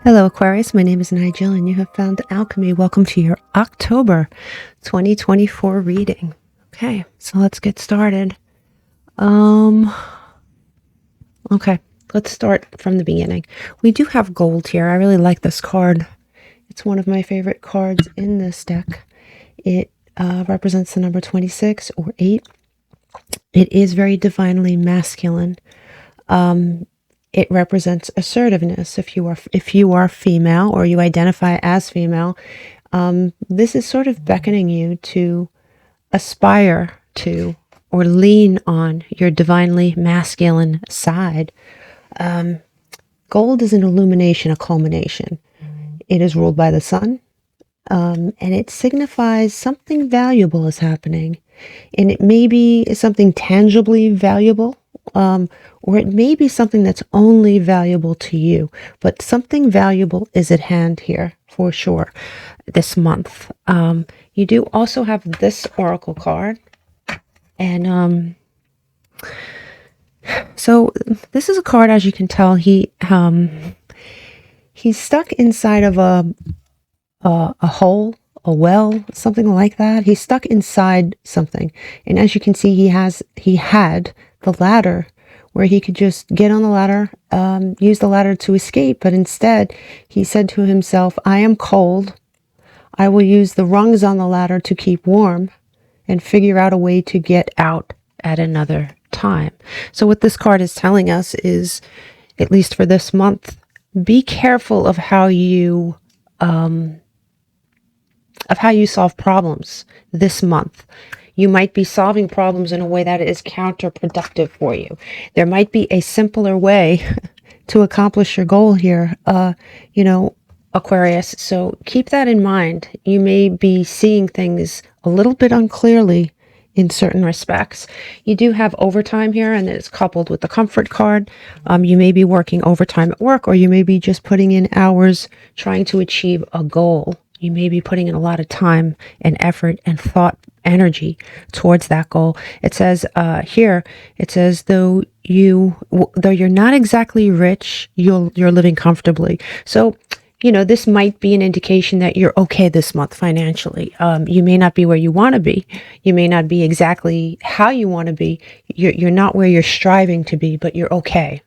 Hello Aquarius, my name is Nigel and you have found Alchemy. Welcome to your October 2024 reading. Okay, so let's get started. Okay, let's start from the beginning. We do have gold here. I really like this card. It's one of my favorite cards in this deck. It represents the number 26 or 8. It is very divinely masculine. It represents assertiveness. If you are female or you identify as female, this is sort of beckoning you to aspire to or lean on your divinely masculine side. Gold is an illumination, a culmination. It is ruled by the sun, and it signifies something valuable is happening. And it may be something tangibly valuable, or it may be something that's only valuable to you, but something valuable is at hand here for sure this month. You do also have this oracle card, and so this is a card, as you can tell, he's stuck inside of a hole, a well, something like that. He's stuck inside something, and as you can see, he had the ladder where he could just get on the ladder, use the ladder to escape, but instead he said to himself, I am cold. I will use the rungs on the ladder to keep warm and figure out a way to get out at another time. So what this card is telling us is, at least for this month, be careful of how you solve problems this month. You might be solving problems in a way that is counterproductive for you. There might be a simpler way to accomplish your goal here, Aquarius. So keep that in mind. You may be seeing things a little bit unclearly in certain respects. You do have overtime here, and it's coupled with the comfort card. You may be working overtime at work, or you may be just putting in hours trying to achieve a goal. You may be putting in a lot of time and effort and thought energy towards that goal. It says here, it says, though you're not exactly rich, you're living comfortably. So, this might be an indication that you're okay this month financially. You may not be where you want to be. You may not be exactly how you want to be. You're not where you're striving to be, but you're okay.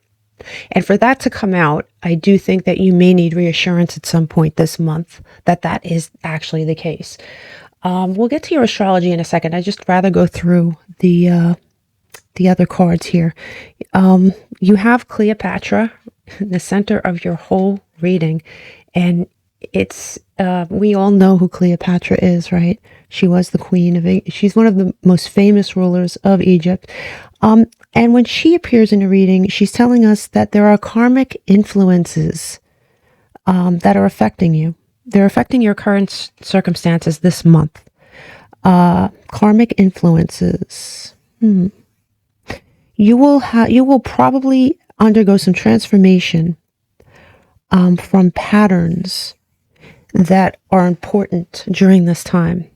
And for that to come out, I do think that you may need reassurance at some point this month that is actually the case. We'll get to your astrology in a second. I'd just rather go through the other cards here. You have Cleopatra in the center of your whole reading, and it's we all know who Cleopatra is, right? She was the queen of she's one of the most famous rulers of Egypt. And when she appears in a reading, she's telling us that there are karmic influences that are affecting you. They're affecting your current circumstances this month. Karmic influences. You will probably undergo some transformation from patterns that are important during this time.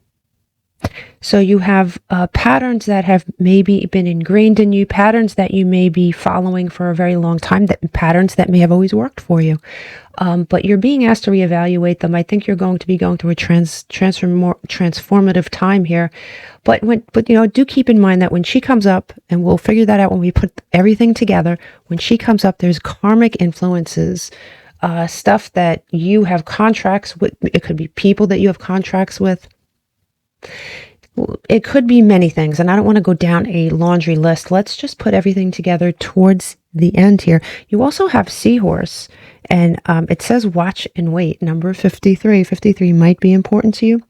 So you have patterns that have maybe been ingrained in you, patterns that you may be following for a very long time, patterns that may have always worked for you. But you're being asked to reevaluate them. I think you're going to be going through a transformative time here. But do keep in mind that when she comes up, and we'll figure that out when we put everything together, when she comes up, there's karmic influences, stuff that you have contracts with. It could be people that you have contracts with. It could be many things, and I don't want to go down a laundry list. Let's just put everything together towards the end here. You also have Seahorse, and it says watch and wait, number 53. 53 might be important to you.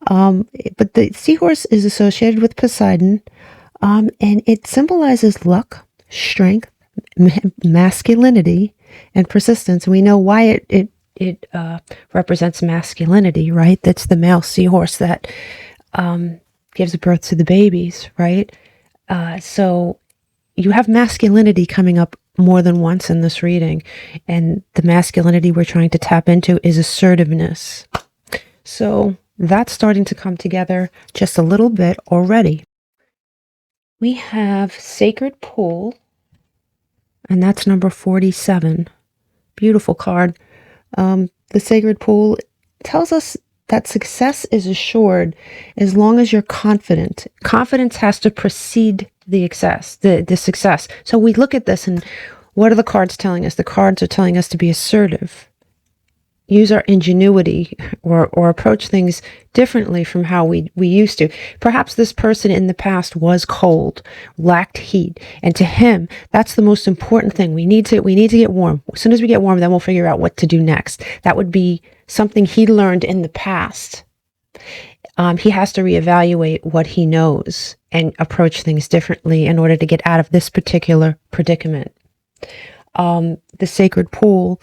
But the Seahorse is associated with Poseidon, and it symbolizes luck, strength, masculinity, and persistence. We know why it represents masculinity, right? That's the male seahorse that gives birth to the babies, right? So you have masculinity coming up more than once in this reading, and the masculinity we're trying to tap into is assertiveness. So that's starting to come together just a little bit already. We have Sacred Pool, and that's number 47. Beautiful card. the sacred pool tells us that success is assured as long as you're confident. Confidence has to precede the success. So we look at this, and what are the cards telling us? The cards are telling us to be assertive, use our ingenuity, or approach things differently from how we used to. Perhaps this person in the past was cold, lacked heat, and to him, that's the most important thing. We need to get warm. As soon as we get warm, then we'll figure out what to do next. That would be something he learned in the past. He has to reevaluate what he knows and approach things differently in order to get out of this particular predicament. The sacred pool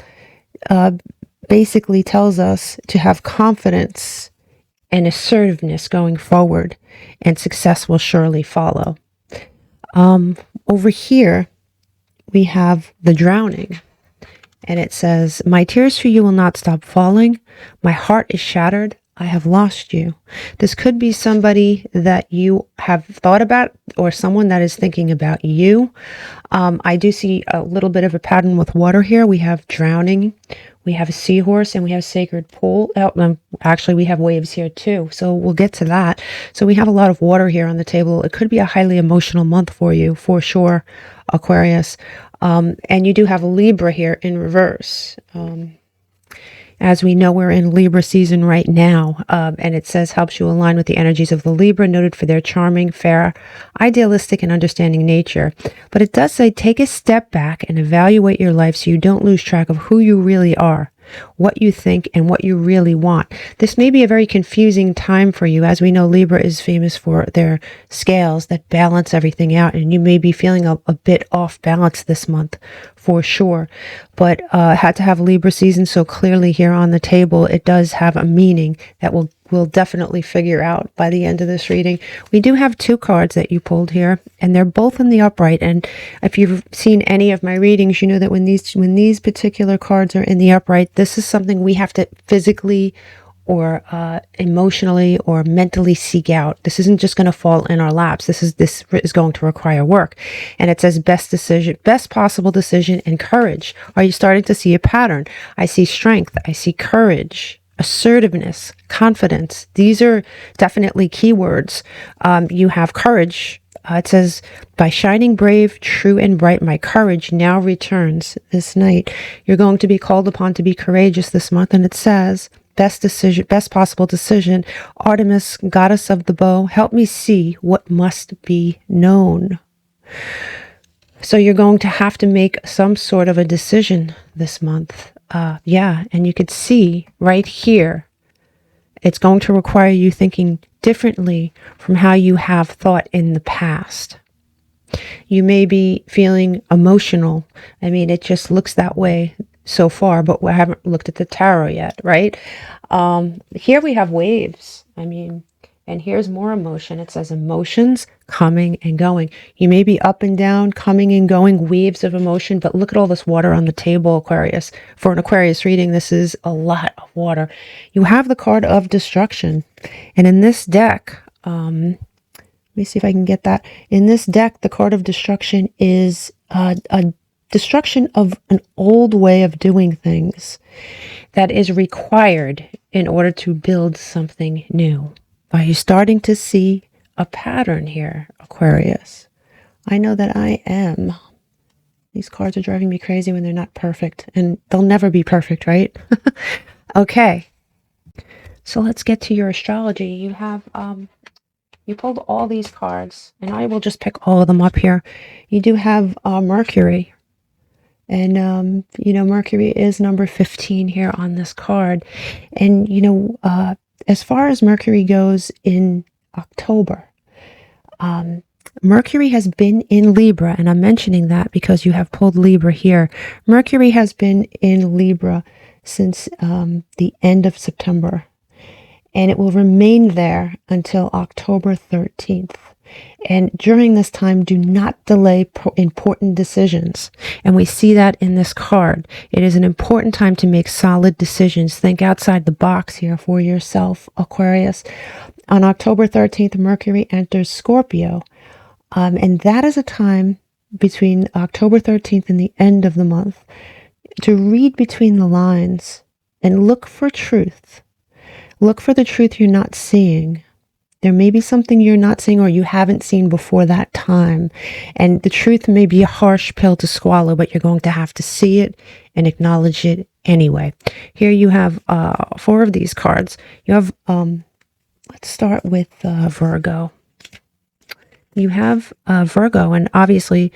basically tells us to have confidence and assertiveness going forward, and success will surely follow. Over here, we have the drowning, and it says, "My tears for you will not stop falling. My heart is shattered. I have lost you." This could be somebody that you have thought about, or someone that is thinking about you. I do see a little bit of a pattern with water here. We have drowning, we have a seahorse, and we have sacred pool. Actually, we have waves here too, so we'll get to that. So we have a lot of water here on the table. It could be a highly emotional month for you, for sure, Aquarius. And you do have a Libra here in reverse. As we know, we're in Libra season right now, and it says helps you align with the energies of the Libra, noted for their charming, fair, idealistic, and understanding nature. But it does say take a step back and evaluate your life so you don't lose track of who you really are, what you think, and what you really want. This may be a very confusing time for you. As we know, Libra is famous for their scales that balance everything out, and you may be feeling a bit off balance this month for sure. But had to have Libra season so clearly here on the table. It does have a meaning that we'll definitely figure out by the end of this reading. We do have two cards that you pulled here, and they're both in the upright. And if you've seen any of my readings, you know that when these particular cards are in the upright, this is something we have to physically or emotionally or mentally seek out. This isn't just going to fall in our laps. This is going to require work. And it says best possible decision, and courage. Are you starting to see a pattern? I see strength. I see courage, assertiveness, confidence. These are definitely keywords. You have courage. It says, by shining brave, true and bright, my courage now returns this night. You're going to be called upon to be courageous this month. And it says, best possible decision. Artemis, goddess of the bow, help me see what must be known. So you're going to have to make some sort of a decision this month. And you could see right here, it's going to require you thinking differently from how you have thought in the past. You may be feeling emotional. I mean, it just looks that way so far, but we haven't looked at the tarot yet, right? Here we have waves. And here's more emotion. It says emotions coming and going. You may be up and down, coming and going, waves of emotion, but look at all this water on the table, Aquarius. For an Aquarius reading, this is a lot of water. You have the card of destruction. And in this deck, let me see if I can get that. In this deck, the card of destruction is a destruction of an old way of doing things that is required in order to build something new. Are you starting to see a pattern here, Aquarius? I know that I am. These cards are driving me crazy when they're not perfect, and they'll never be perfect, right? Okay. So let's get to your astrology. You have, you pulled all these cards, and I will just pick all of them up here. You do have Mercury. And, Mercury is number 15 here on this card. And, as far as Mercury goes in October, Mercury has been in Libra, and I'm mentioning that because you have pulled Libra here. Mercury has been in Libra since the end of September, and it will remain there until October 13th. And during this time, do not delay important decisions. And we see that in this card. It is an important time to make solid decisions. Think outside the box here for yourself, Aquarius. On October 13th, Mercury enters Scorpio. And that is a time between October 13th and the end of the month to read between the lines and look for truth. Look for the truth you're not seeing. There may be something you're not seeing or you haven't seen before that time. And the truth may be a harsh pill to swallow, but you're going to have to see it and acknowledge it anyway. Here you have 4 of these cards. You have, let's start with Virgo. You have Virgo, and obviously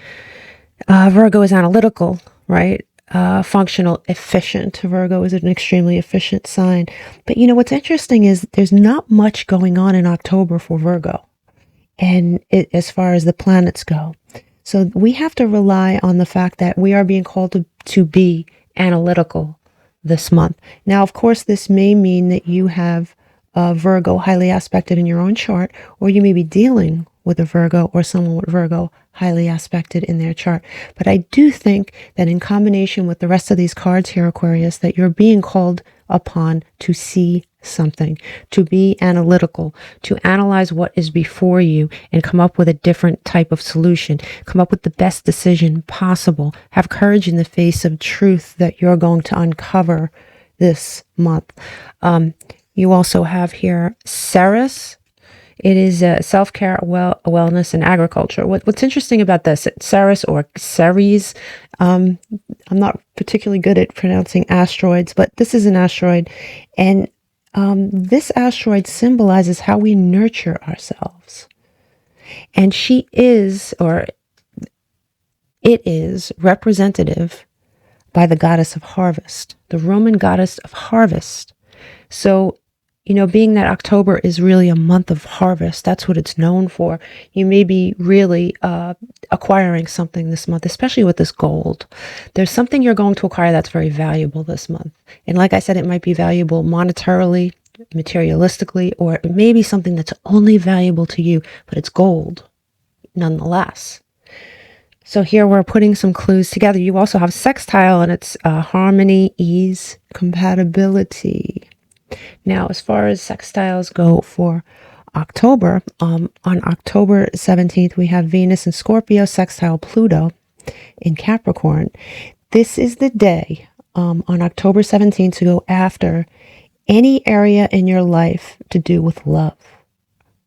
Virgo is analytical, right? Functional, efficient. Virgo is an extremely efficient sign. But you know, what's interesting is there's not much going on in October for Virgo, and as far as the planets go. So we have to rely on the fact that we are being called to be analytical this month. Now, of course, this may mean that you have Virgo highly aspected in your own chart, or you may be dealing with a Virgo or someone with Virgo highly aspected in their chart. But I do think that in combination with the rest of these cards here, Aquarius, that you're being called upon to see something, to be analytical, to analyze what is before you and come up with a different type of solution, come up with the best decision possible. Have courage in the face of truth that you're going to uncover this month. You also have here Ceres. It is self-care, wellness, and agriculture. What's interesting about this, Ceres or Ceres, I'm not particularly good at pronouncing asteroids, but this is an asteroid. And this asteroid symbolizes how we nurture ourselves. And she is, or it is, representative by the goddess of harvest, the Roman goddess of harvest. So, you know, being that October is really a month of harvest, that's what it's known for. You may be really acquiring something this month, especially with this gold. There's something you're going to acquire that's very valuable this month. And like I said, it might be valuable monetarily, materialistically, or it may be something that's only valuable to you, but it's gold nonetheless. So here we're putting some clues together. You also have sextile, and it's harmony, ease, compatibility. Now, as far as sextiles go for October, on October 17th, we have Venus in Scorpio, sextile Pluto in Capricorn. This is the day on October 17th to go after any area in your life to do with love,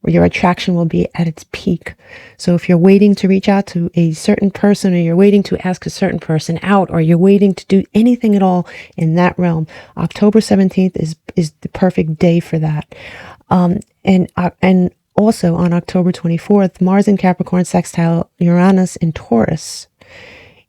where your attraction will be at its peak. So if you're waiting to reach out to a certain person, or you're waiting to ask a certain person out, or you're waiting to do anything at all in that realm, October 17th is the perfect day for that. And also on October 24th, Mars in Capricorn sextile Uranus in Taurus.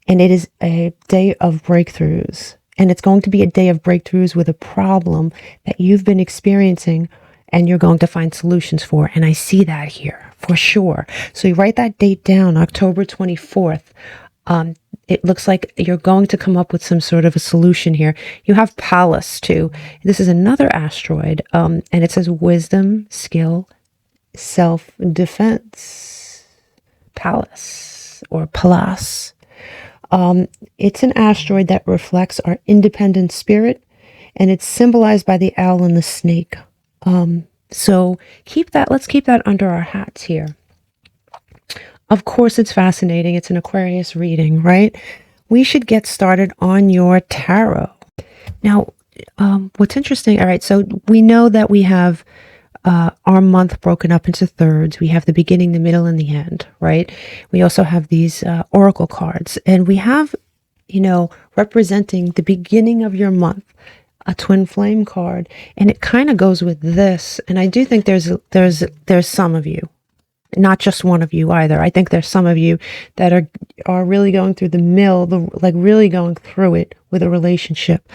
And it is a day of breakthroughs. And it's going to be a day of breakthroughs with a problem that you've been experiencing and you're going to find solutions for. And I see that here for sure. So you write that date down, October 24th. It looks like you're going to come up with some sort of a solution here. You have Pallas too. This is another asteroid. And it says wisdom, skill, self-defense. Pallas or Pallas. It's an asteroid that reflects our independent spirit, and it's symbolized by the owl and the snake. So let's keep that under our hats here. Of course, it's fascinating. It's an Aquarius reading, right? We should get started on your tarot. Now, what's interesting, all right, so we know that we have our month broken up into thirds. We have the beginning, the middle, and the end, right? We also have these oracle cards, and we have, representing the beginning of your month, a twin flame card, and it kind of goes with this. And I do think there's some of you, not just one of you either. I think there's some of you that are really going through the mill, really going through it with a relationship.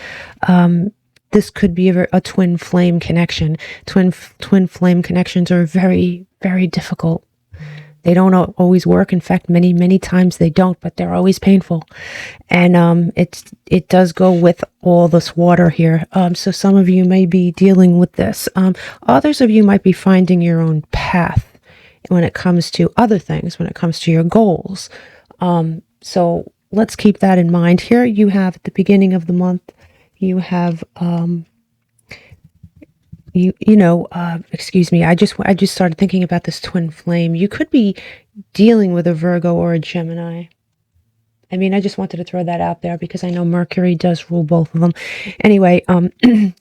This could be a twin flame connection. Twin flame connections are very, very difficult. They don't always work. In fact, many, many times they don't, but they're always painful. And it does go with all this water here. So some of you may be dealing with this. Others of you might be finding your own path when it comes to other things, when it comes to your goals. So let's keep that in mind. Here you have at the beginning of the month, you have, excuse me, I just started thinking about this twin flame. You could be dealing with a Virgo or a Gemini. I mean, I just wanted to throw that out there because I know Mercury does rule both of them. Anyway,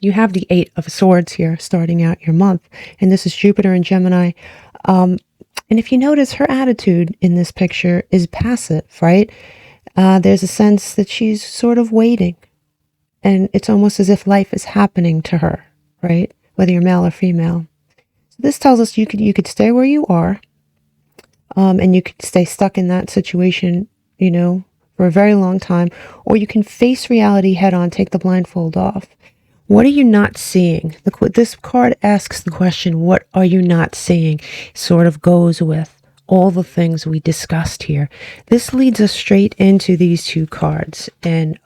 you have the Eight of Swords here starting out your month, and this is Jupiter in Gemini. And if you notice, her attitude in this picture is passive, right? There's a sense that she's sort of waiting, and it's almost as if life is happening to her, right? Whether you're male or female. So this tells us you could stay where you are, and you could stay stuck in that situation, you know, for a very long time, or you can face reality head on, take the blindfold off. What are you not seeing? This card asks the question, what are you not seeing? Sort of goes with all the things we discussed here. This leads us straight into these two cards. And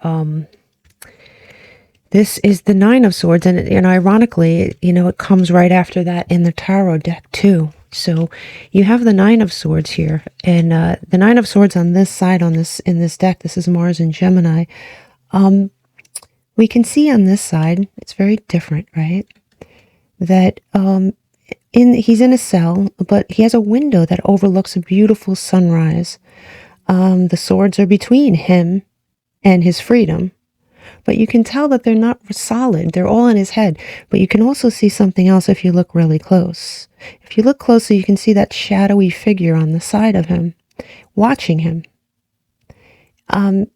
this is the Nine of Swords. And ironically, you know, it comes right after that in the tarot deck too. So you have the Nine of Swords here, and the Nine of Swords on this side, in this deck, this is Mars and Gemini. We can see on this side, it's very different, right? That he's in a cell, but he has a window that overlooks a beautiful sunrise. The swords are between him and his freedom. But you can tell that they're not solid. They're all in his head. But you can also see something else if you look really close. If you look closely, you can see that shadowy figure on the side of him, watching him. And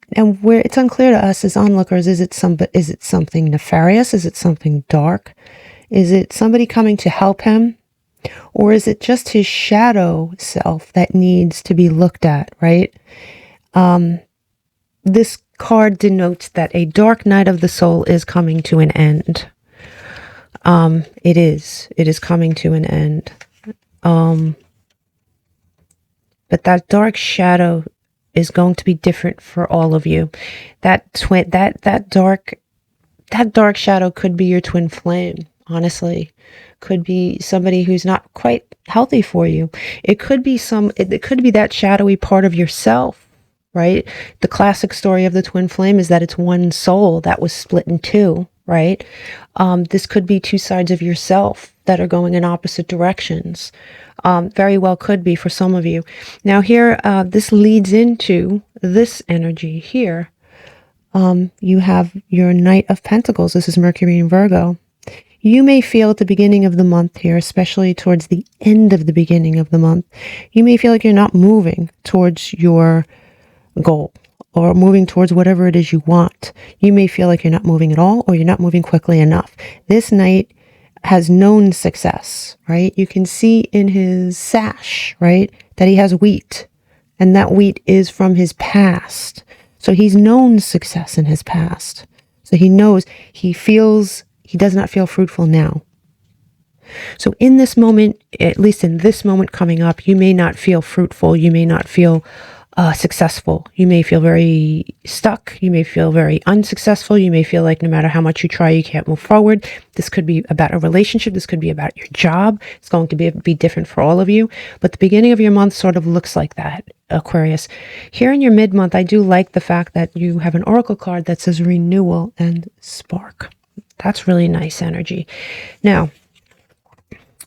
where it's unclear to us as onlookers, is it something nefarious? Is it something dark? Is it somebody coming to help him? Or is it just his shadow self that needs to be looked at, right? This card denotes that a dark night of the soul is coming to an end. It is coming to an end. But that dark shadow is going to be different for all of you. That dark shadow could be your twin flame, honestly. Could be somebody who's not quite healthy for you. It could be that shadowy part of yourself. Right? The classic story of the twin flame is that it's one soul that was split in two, right? This could be two sides of yourself that are going in opposite directions. Very well could be for some of you. Now here, this leads into this energy here. You have your Knight of Pentacles. This is Mercury in Virgo. You may feel at the beginning of the month here, especially towards the end of the beginning of the month, you may feel like you're not moving towards your goal or moving towards whatever it is you want. You may feel like you're not moving at all, or you're not moving quickly enough. This knight has known success, right? You can see in his sash, right, that he has wheat, and that wheat is from his past. So he's known success in his past. So he knows, he does not feel fruitful now. So in this moment, at least in this moment coming up, you may not feel fruitful. You may not feel successful. You may feel very stuck. You may feel very unsuccessful. You may feel like no matter how much you try, you can't move forward. This could be about a relationship. This could be about your job. It's going to be different for all of you. But the beginning of your month sort of looks like that, Aquarius. Here in your mid-month, I do like the fact that you have an oracle card that says renewal and spark. That's really nice energy. Now,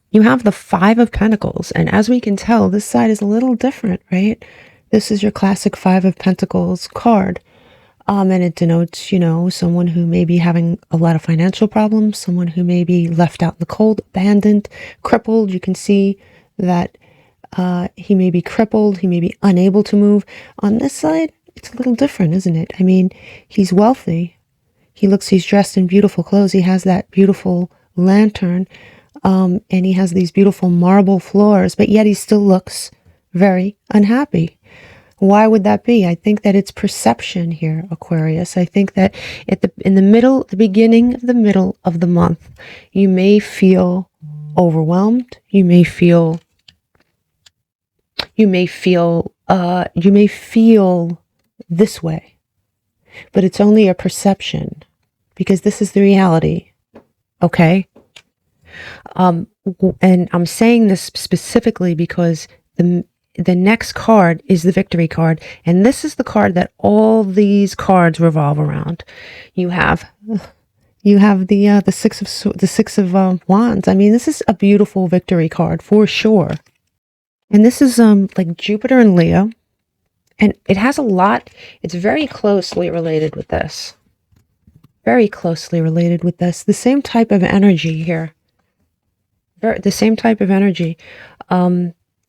you have the Five of Pentacles. And as we can tell, this side is a little different, right? This is your classic Five of Pentacles card. And it denotes, you know, someone who may be having a lot of financial problems, someone who may be left out in the cold, abandoned, crippled. You can see that he may be crippled. He may be unable to move. On this side, it's a little different, isn't it? I mean, he's wealthy. He's dressed in beautiful clothes. He has that beautiful lantern. And he has these beautiful marble floors, but yet he still looks very unhappy. Why would that be? I think that it's perception here, Aquarius. I think that in the middle of the month, you may feel overwhelmed. You may feel this way, but it's only a perception because this is the reality. Okay. And I'm saying this specifically because the next card is the victory card, and this is the card that all these cards revolve around. You have the six of wands. I mean, this is a beautiful victory card for sure. And this is like Jupiter and Leo, And it has a lot, it's very closely related with this. Very closely related with this. The same type of energy here. The same type of energy.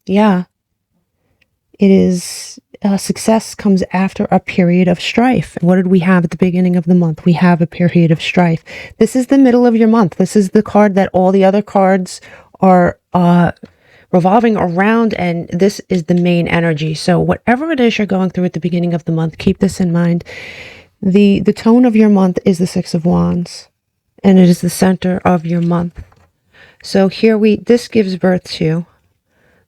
Yeah. It is, success comes after a period of strife. What did we have at the beginning of the month? We have a period of strife. This is the middle of your month. This is the card that all the other cards are revolving around, and this is the main energy. So whatever it is you're going through at the beginning of the month, keep this in mind. The tone of your month is the Six of Wands, and it is the center of your month. So here this gives birth to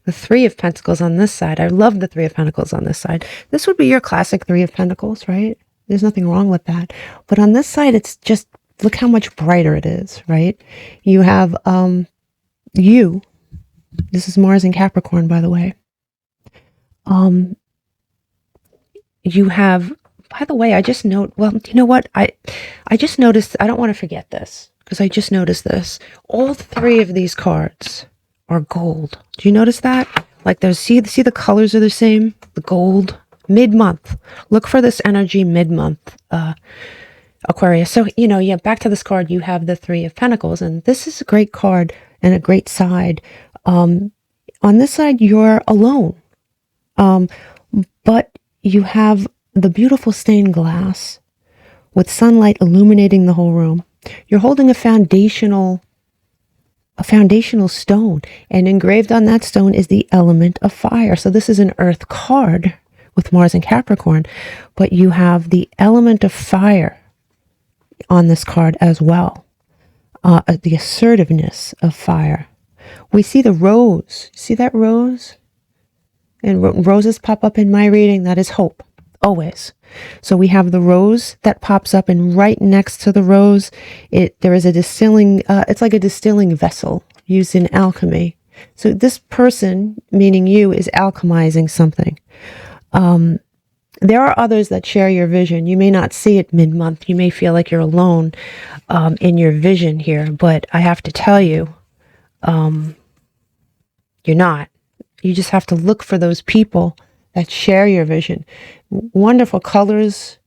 the Three of Pentacles on this side. I love the Three of Pentacles on this side. This would be your classic Three of Pentacles, right? There's nothing wrong with that. But on this side, it's just, look how much brighter it is, right? You have this is Mars and Capricorn, by the way. You have, by the way, I just note, well, you know what? I just noticed, I don't want to forget this, because I just noticed this. All three of these cards are gold. Do you notice that? Like there's, see the colors are the same? The gold. Mid-month. Look for this energy mid-month, Aquarius. So, you know, yeah, back to this card, you have the Three of Pentacles, and this is a great card and a great side. On this side, you're alone. But you have the beautiful stained glass with sunlight illuminating the whole room. You're holding a foundational stone, and engraved on that stone is the element of fire. So this is an earth card with Mars and Capricorn, but you have the element of fire on this card as well. The assertiveness of fire. We see the rose. See that rose? And roses pop up in my reading. That is hope, always. So we have the rose that pops up, and right next to the rose, there is a distilling, it's like a distilling vessel used in alchemy. So this person, meaning you, is alchemizing something. There are others that share your vision. You may not see it mid-month. You may feel like you're alone in your vision here, but I have to tell you, you're not. You just have to look for those people that share your vision. Wonderful colors,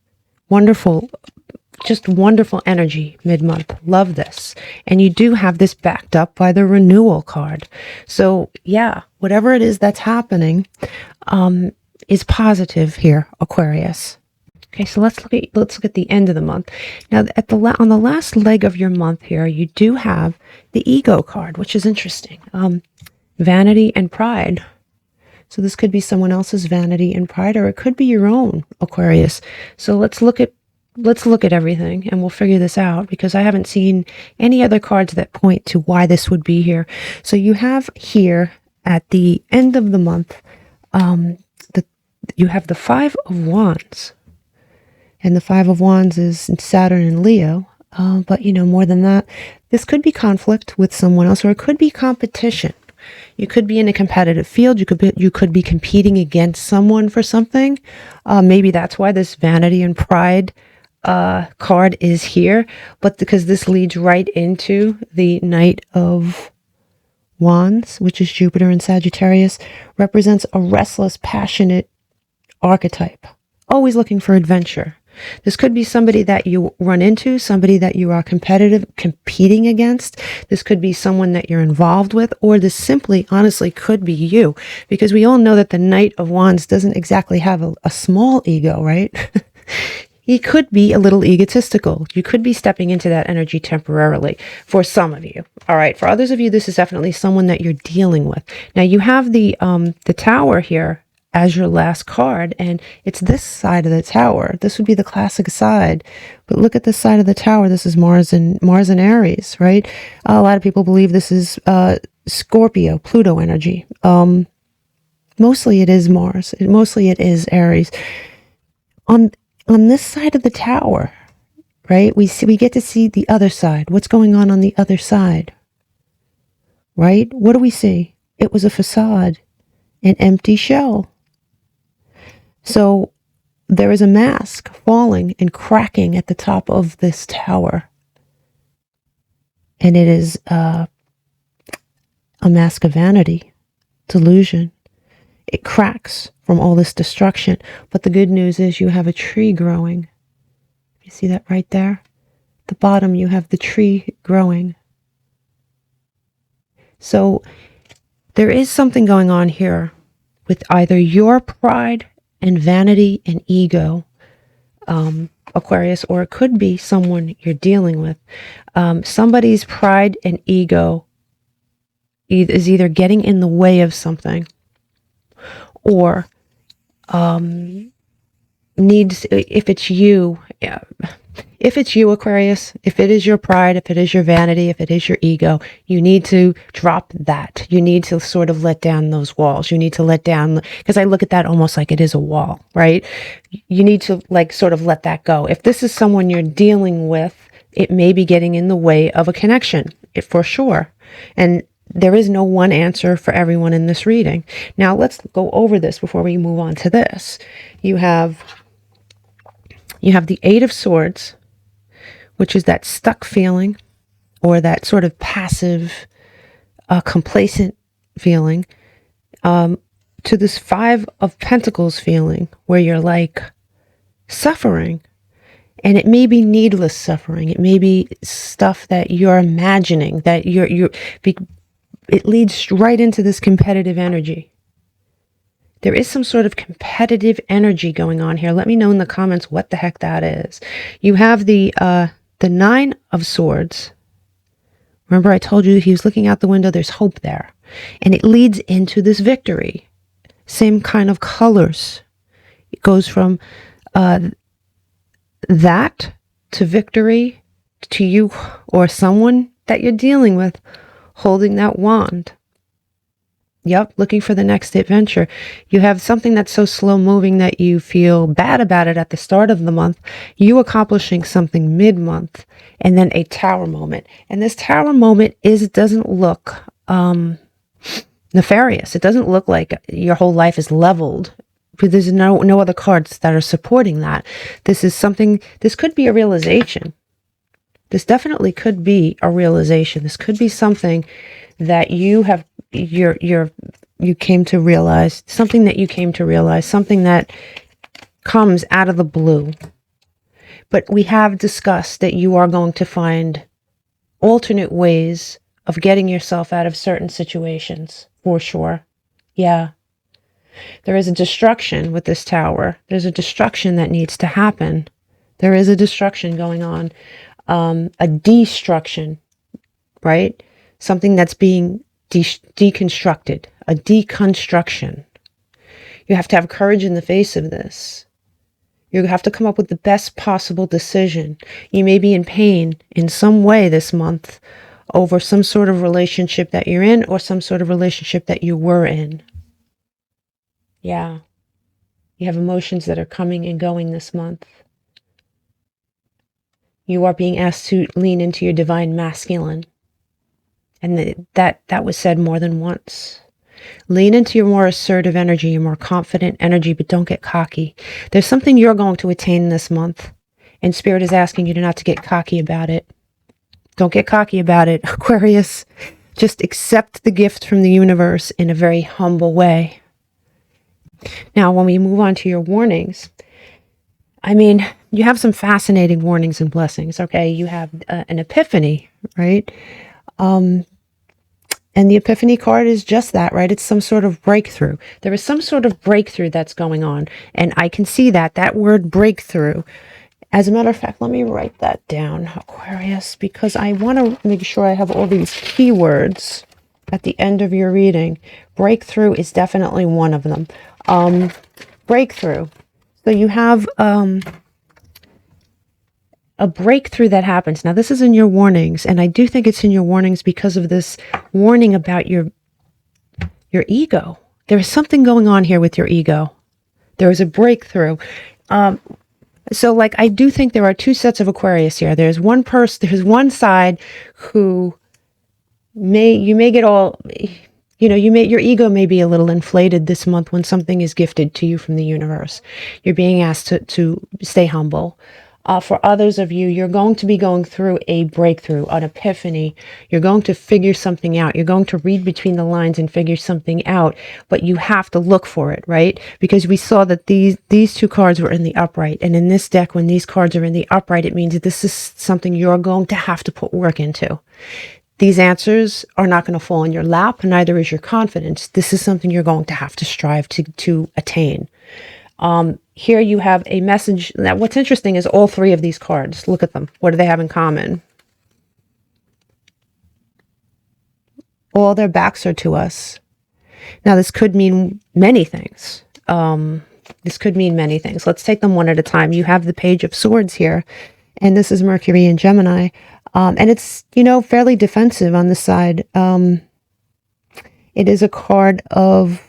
wonderful energy mid-month. Love this. And you do have this backed up by the renewal card. So yeah, whatever it is that's happening is positive here, Aquarius. Okay, so let's look at the end of the month. Now, on the last leg of your month here, you do have the ego card, which is interesting. Vanity and pride. So this could be someone else's vanity and pride, or it could be your own, Aquarius. So let's look at everything, and we'll figure this out, because I haven't seen any other cards that point to why this would be here. So you have here at the end of the month, you have the Five of Wands, and the Five of Wands is Saturn and Leo. But you know, more than that, this could be conflict with someone else, or it could be competition. You could be in a competitive field. You could be competing against someone for something. Maybe that's why this vanity and pride card is here. But because this leads right into the Knight of Wands, which is Jupiter and Sagittarius, represents a restless, passionate archetype, always looking for adventure. This could be somebody that you run into, somebody that you are competing against. This could be someone that you're involved with, or this simply, honestly, could be you, because we all know that the Knight of Wands doesn't exactly have a small ego, right? He could be a little egotistical. You could be stepping into that energy temporarily for some of you. All right. For others of you, this is definitely someone that you're dealing with. Now you have the Tower here as your last card, and it's this side of the Tower. This would be the classic side, but look at this side of the Tower. This is Mars and Aries, right? A lot of people believe this is Scorpio, Pluto energy. Mostly it is Mars. Mostly it is Aries. On this side of the Tower, right? We get to see the other side. What's going on the other side, right? What do we see? It was a facade, an empty shell. So there is a mask falling and cracking at the top of this tower. And it is a mask of vanity, delusion. It cracks from all this destruction. But the good news is you have a tree growing. You see that right there? At the bottom, you have the tree growing. So there is something going on here with either your pride and vanity and ego, Aquarius, or it could be someone you're dealing with. Somebody's pride and ego is either getting in the way of something, or needs, if it's you, Aquarius, if it is your pride, if it is your vanity, if it is your ego, you need to drop that. You need to sort of let down those walls. You need to let down, because I look at that almost like it is a wall, right? You need to like sort of let that go. If this is someone you're dealing with, it may be getting in the way of a connection, for sure. And there is no one answer for everyone in this reading. Now let's go over this before we move on to this. You have the Eight of Swords, which is that stuck feeling, or that sort of passive, complacent feeling, to this Five of Pentacles feeling, where you're like suffering. And it may be needless suffering. It may be stuff that you're imagining, that it leads right into this competitive energy. There is some sort of competitive energy going on here. Let me know in the comments what the heck that is. You have the Nine of Swords. Remember, I told you he was looking out the window. There's hope there. And it leads into this victory. Same kind of colors. It goes from that to victory, to you or someone that you're dealing with holding that wand. Yep, looking for the next adventure. You have something that's so slow moving that you feel bad about it at the start of the month, you accomplishing something mid-month, and then a tower moment. And this tower moment doesn't look nefarious. It doesn't look like your whole life is leveled. There's no other cards that are supporting that. This is something, this could be a realization. This definitely could be a realization. This could be something that you came to realize, something that comes out of the blue. But we have discussed that you are going to find alternate ways of getting yourself out of certain situations, for sure. Yeah. There is a destruction with this tower. There's a destruction that needs to happen. There is a destruction going on. A destruction, right? Something that's being deconstructed, a deconstruction. You have to have courage in the face of this. You have to come up with the best possible decision. You may be in pain in some way this month over some sort of relationship that you're in, or some sort of relationship that you were in. Yeah. You have emotions that are coming and going this month. You are being asked to lean into your divine masculine. And that was said more than once. Lean into your more assertive energy, your more confident energy, but don't get cocky. There's something you're going to attain this month, and Spirit is asking you not to get cocky about it. Don't get cocky about it, Aquarius. Just accept the gift from the universe in a very humble way. Now, when we move on to your warnings, I mean, you have some fascinating warnings and blessings, okay? You have an epiphany, right? And the epiphany card is just that, right? It's some sort of breakthrough. There is some sort of breakthrough that's going on. And I can see that word breakthrough. As a matter of fact, let me write that down, Aquarius, because I want to make sure I have all these keywords at the end of your reading. Breakthrough is definitely one of them. Breakthrough. So you have a breakthrough that happens. Now, this is in your warnings, and I do think it's in your warnings because of this warning about your ego. There is something going on here with your ego. There is a breakthrough. So, like, I do think there are two sets of Aquarius here. There's one side who you may get all, your ego may be a little inflated this month when something is gifted to you from the universe. You're being asked to stay humble. For others of you, you're going to be going through a breakthrough, an epiphany. You're going to figure something out. You're going to read between the lines and figure something out, but you have to look for it, right? Because we saw that these two cards were in the upright. And in this deck, when these cards are in the upright, it means that this is something you're going to have to put work into. These answers are not going to fall in your lap, neither is your confidence. This is something you're going to have to strive to attain. Here you have a message. Now, what's interesting is all three of these cards. Look at them. What do they have in common? All their backs are to us. Now, this could mean many things. This could mean many things. Let's take them one at a time. You have the Page of Swords here, and this is Mercury in Gemini. And it's, you know, fairly defensive on this side. It is a card of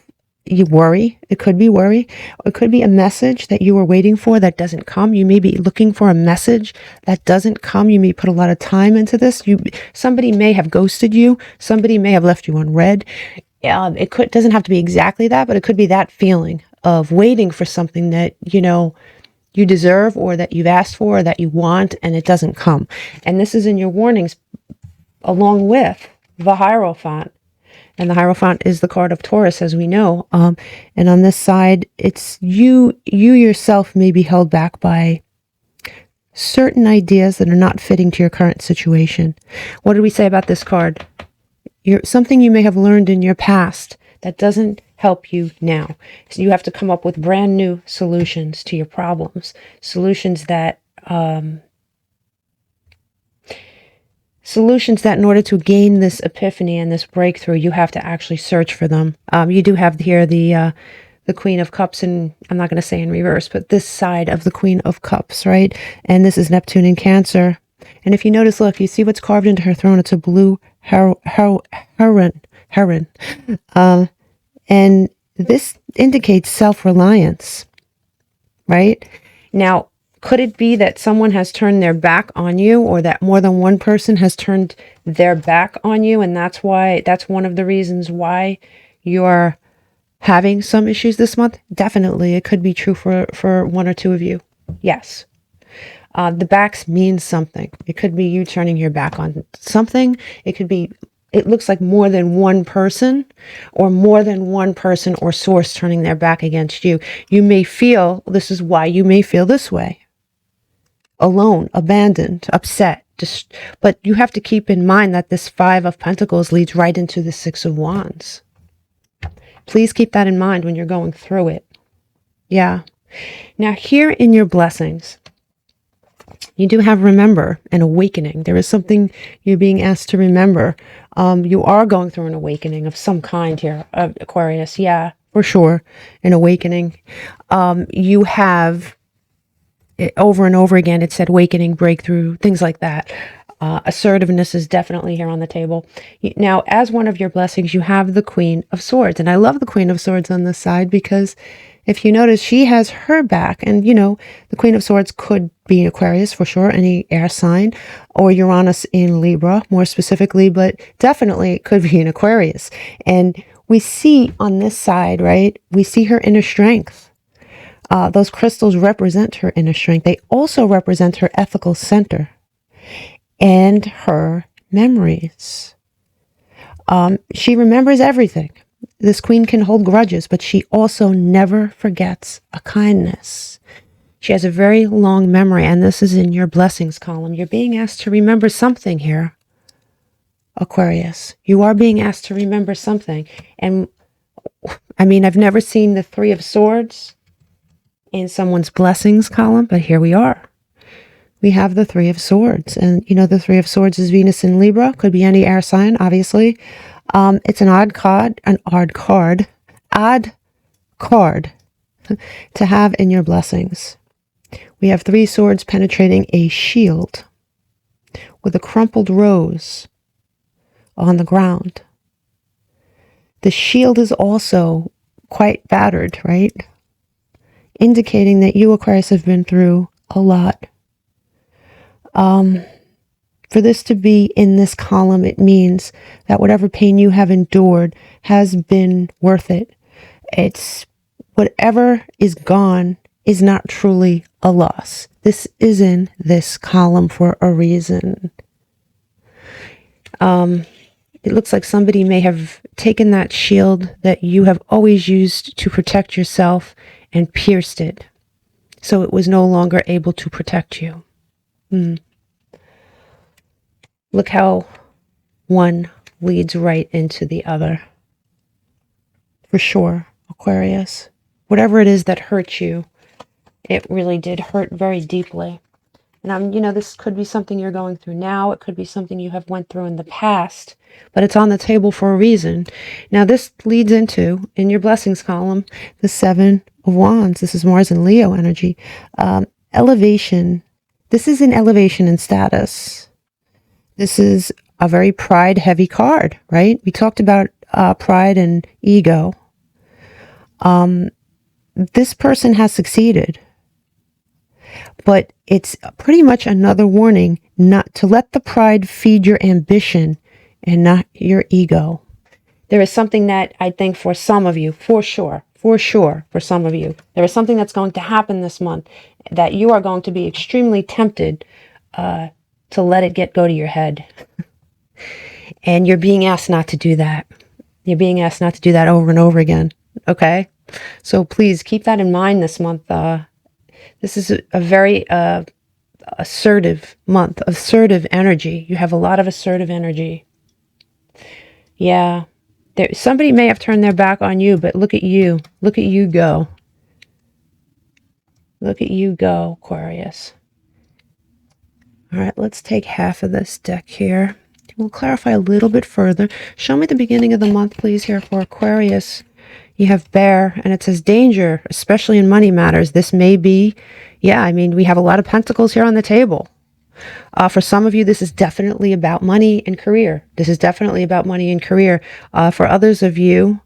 you worry. It could be worry. It could be a message that you were waiting for that doesn't come. You may be looking for a message that doesn't come. You may put a lot of time into this. Somebody may have ghosted you. Somebody may have left you unread. It doesn't have to be exactly that, but it could be that feeling of waiting for something that, you know, you deserve or that you've asked for or that you want, and it doesn't come. And this is in your warnings along with the Hierophant. And the Hierophant is the card of Taurus, as we know. And on this side, it's you yourself may be held back by certain ideas that are not fitting to your current situation. What did we say about this card? Something you may have learned in your past that doesn't help you now. So you have to come up with brand new solutions to your problems. Solutions that in order to gain this epiphany and this breakthrough, you have to actually search for them. You do have here the Queen of Cups, and I'm not going to say in reverse, but this side of the Queen of Cups, right? And this is Neptune in Cancer. And if you notice, look, you see what's carved into her throne? It's a blue heron. And this indicates self-reliance, right? Now, could it be that someone has turned their back on you, or that more than one person has turned their back on you, and that's one of the reasons why you're having some issues this month? Definitely, it could be true for one or two of you. Yes. The backs means something. It could be you turning your back on something. It looks like more than one person or source turning their back against you. This is why you may feel this way. Alone, abandoned, upset. But you have to keep in mind that this Five of Pentacles leads right into the Six of Wands. Please keep that in mind when you're going through it. Yeah. Now here in your blessings, you do have remember and awakening. There is something you're being asked to remember. You are going through an awakening of some kind here, Aquarius. Yeah, for sure. An awakening. You have over and over again, it said awakening, breakthrough, things like that. Assertiveness is definitely here on the table. Now, as one of your blessings, you have the Queen of Swords. And I love the Queen of Swords on this side because if you notice, she has her back. And, you know, the Queen of Swords could be Aquarius for sure, any air sign, or Uranus in Libra, more specifically, but definitely it could be an Aquarius. And we see on this side, right, we see her inner strength. Those crystals represent her inner strength. They also represent her ethical center and her memories. She remembers everything. This queen can hold grudges, but she also never forgets a kindness. She has a very long memory, and this is in your blessings column. You're being asked to remember something here, Aquarius. You are being asked to remember something. And I mean, I've never seen the Three of Swords in someone's blessings column, but here we are. We have the Three of Swords, and you know the Three of Swords is Venus in Libra. Could be any air sign, obviously. It's an odd card to have in your blessings. We have three swords penetrating a shield with a crumpled rose on the ground. The shield is also quite battered, right? Indicating that you, Aquarius, have been through a lot. For this to be in this column, it means that whatever pain you have endured has been worth it. It's whatever is gone is not truly a loss. This is in this column for a reason. It looks like somebody may have taken that shield that you have always used to protect yourself and pierced it, so it was no longer able to protect you. Look how one leads right into the other. For sure, Aquarius. Whatever it is that hurt you, it really did hurt very deeply. And you know, this could be something you're going through now. It could be something you have went through in the past, but it's on the table for a reason. Now, this leads into, in your blessings column, the Seven of Wands. This is Mars and Leo energy. Elevation. This is an elevation in status. This is a very pride-heavy card, right? We talked about pride and ego. This person has succeeded, but it's pretty much another warning not to let the pride feed your ambition and not your ego. There is something that I think for some of you, for sure, for some of you, there is something that's going to happen this month that you are going to be extremely tempted to let it go to your head. And you're being asked not to do that. You're being asked not to do that over and over again. Okay? So please keep that in mind this month. This is a very assertive month, assertive energy. You have a lot of assertive energy. Yeah. Somebody may have turned their back on you, but look at you. Look at you go. Look at you go, Aquarius. All right, let's take half of this deck here. We'll clarify a little bit further. Show me the beginning of the month, please, here for Aquarius. You have Bear, and it says danger, especially in money matters. This may be, yeah, I mean, we have a lot of pentacles here on the table. For some of you, this is definitely about money and career. This is definitely about money and career. For others of you,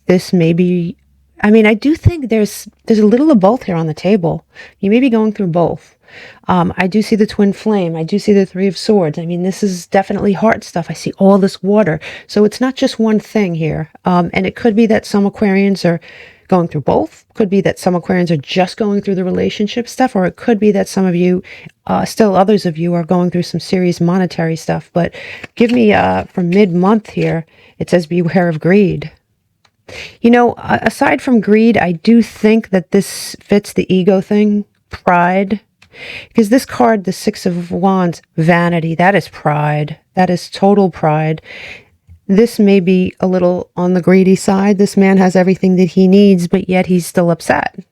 this may be, I mean, I do think there's a little of both here on the table. You may be going through both. I do see the twin flame. I do see the Three of Swords. I mean, this is definitely heart stuff. I see all this water. So it's not just one thing here. And it could be that some Aquarians are going through both. Could be that some Aquarians are just going through the relationship stuff, or it could be that some of you, still others of you, are going through some serious monetary stuff. But give me, for mid-month here, it says beware of greed. You know, aside from greed, I do think that this fits the ego thing, pride. Because this card, the Six of Wands, vanity, that is pride. That is total pride. This may be a little on the greedy side. This man has everything that he needs, but yet he's still upset.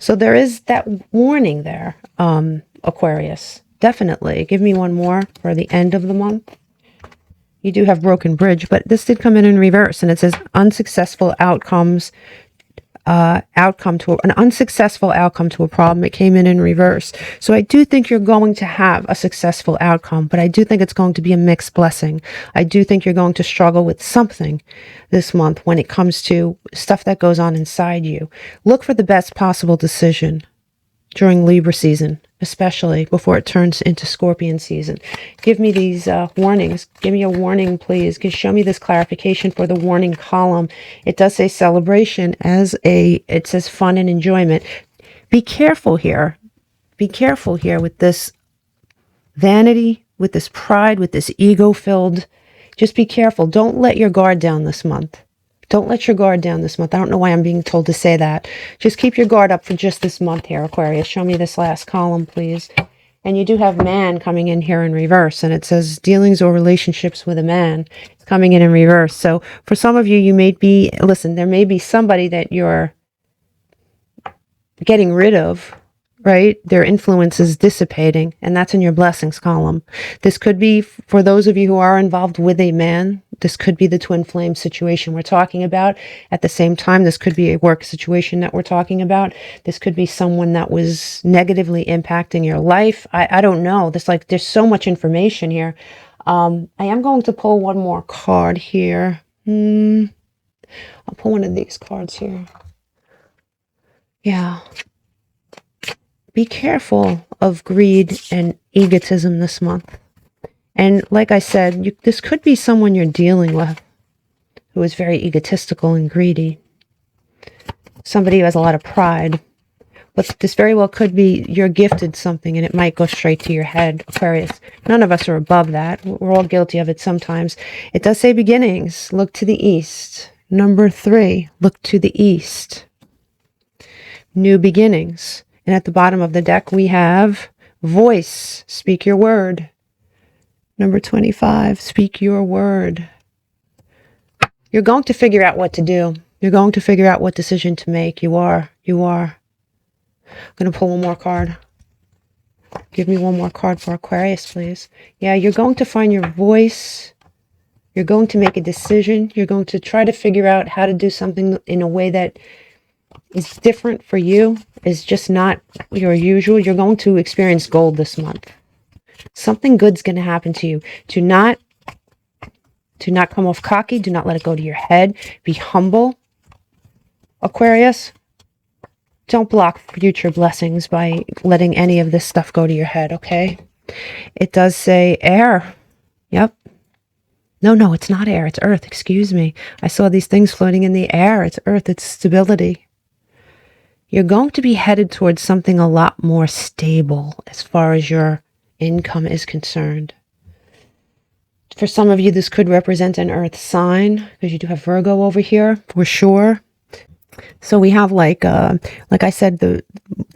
So there is that warning there, Aquarius. Definitely. Give me one more for the end of the month. You do have broken bridge, but this did come in reverse, and it says unsuccessful outcomes. An unsuccessful outcome to a problem. It came in reverse. So I do think you're going to have a successful outcome, but I do think it's going to be a mixed blessing. I do think you're going to struggle with something this month when it comes to stuff that goes on inside you. Look for the best possible decision during Libra season, especially before it turns into Scorpion season. Give me these warnings. Give me a warning, please. Show me this clarification for the warning column. It does say celebration it says fun and enjoyment. Be careful here. Be careful here with this vanity, with this pride, with this ego-filled. Just be careful. Don't let your guard down this month. Don't let your guard down this month. I don't know why I'm being told to say that. Just keep your guard up for just this month here, Aquarius. Show me this last column, please. And you do have man coming in here in reverse. And it says dealings or relationships with a man. It's coming in reverse. So for some of you, you may be, listen, there may be somebody that you're getting rid of, right? Their influence is dissipating. And that's in your blessings column. This could be for those of you who are involved with a man. This could be the twin flame situation we're talking about. At the same time, this could be a work situation that we're talking about. This could be someone that was negatively impacting your life. I don't know. There's so much information here. I am going to pull one more card here. I'll pull one of these cards here. Yeah. Be careful of greed and egotism this month. And like I said, this could be someone you're dealing with who is very egotistical and greedy. Somebody who has a lot of pride. But this very well could be you're gifted something and it might go straight to your head, Aquarius. None of us are above that. We're all guilty of it sometimes. It does say beginnings. Look to the east. Number 3, look to the east. New beginnings. And at the bottom of the deck, we have voice. Speak your word. Number 25, speak your word. You're going to figure out what to do. You're going to figure out what decision to make. You are. You are. I'm going to pull one more card. Give me one more card for Aquarius, please. Yeah, you're going to find your voice. You're going to make a decision. You're going to try to figure out how to do something in a way that is different for you, is just not your usual. You're going to experience gold this month. Something good's going to happen to you. Do not come off cocky. Do not let it go to your head. Be humble, Aquarius. Don't block future blessings by letting any of this stuff go to your head, okay? It does say air. Yep. No, it's not air. It's earth. Excuse me. I saw these things floating in the air. It's earth. It's stability. You're going to be headed towards something a lot more stable as far as your income is concerned. For some of you, this could represent an earth sign because you do have Virgo over here for sure. So we have like I said, the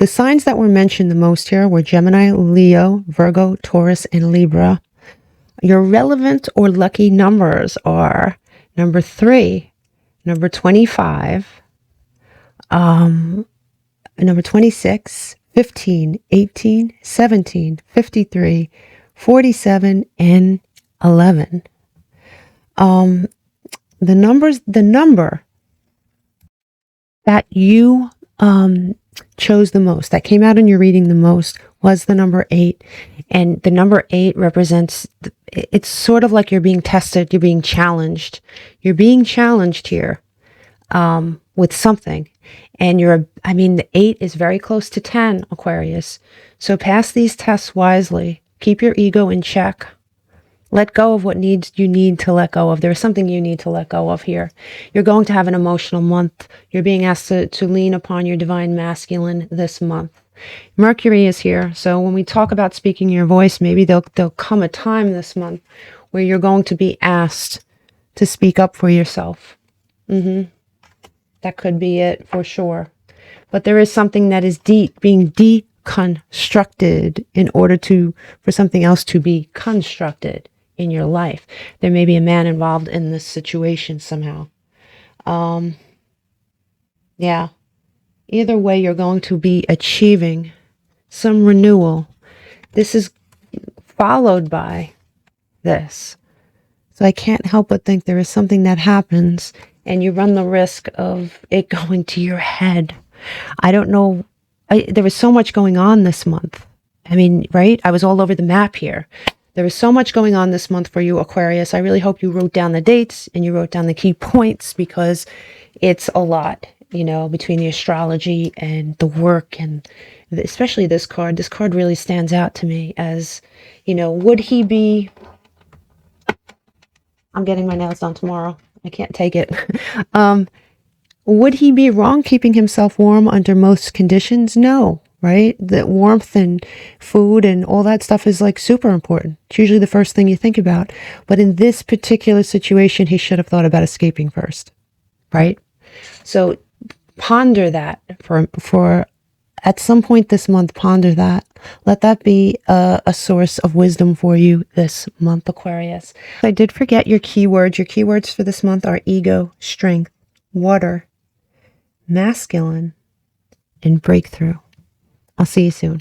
signs that were mentioned the most here were Gemini, Leo, Virgo, Taurus, and Libra. Your relevant or lucky numbers are number 3, number 25, number 26, 15, 18, 17, 53, 47, and 11. The number that you chose the most, that came out in your reading the most, was the number 8. And the number 8 represents, it's sort of like you're being tested, you're being challenged. You're being challenged here with something. And the 8 is very close to 10, Aquarius. So pass these tests wisely. Keep your ego in check. Let go of what you need to let go of. There's something you need to let go of here. You're going to have an emotional month. You're being asked to lean upon your divine masculine this month. Mercury is here. So when we talk about speaking your voice, maybe there'll come a time this month where you're going to be asked to speak up for yourself. That could be it for sure. But there is something that is being deconstructed in order for something else to be constructed in your life. There may be a man involved in this situation somehow. Yeah. Either way, you're going to be achieving some renewal. This is followed by this. So I can't help but think there is something that happens and you run the risk of it going to your head. I don't know. There was so much going on this month. I mean, right? I was all over the map here. There was so much going on this month for you, Aquarius. I really hope you wrote down the dates and you wrote down the key points because it's a lot, between the astrology and the work and especially this card. This card really stands out to me as, would he be... I'm getting my nails done tomorrow. I can't take it. Would he be wrong keeping himself warm under most conditions? No, right? The warmth and food and all that stuff is like super important. It's usually the first thing you think about. But in this particular situation, he should have thought about escaping first, right? So ponder that for at some point this month, ponder that. Let that be a source of wisdom for you this month, Aquarius. I did forget your keywords. Your keywords for this month are ego, strength, water, masculine, and breakthrough. I'll see you soon.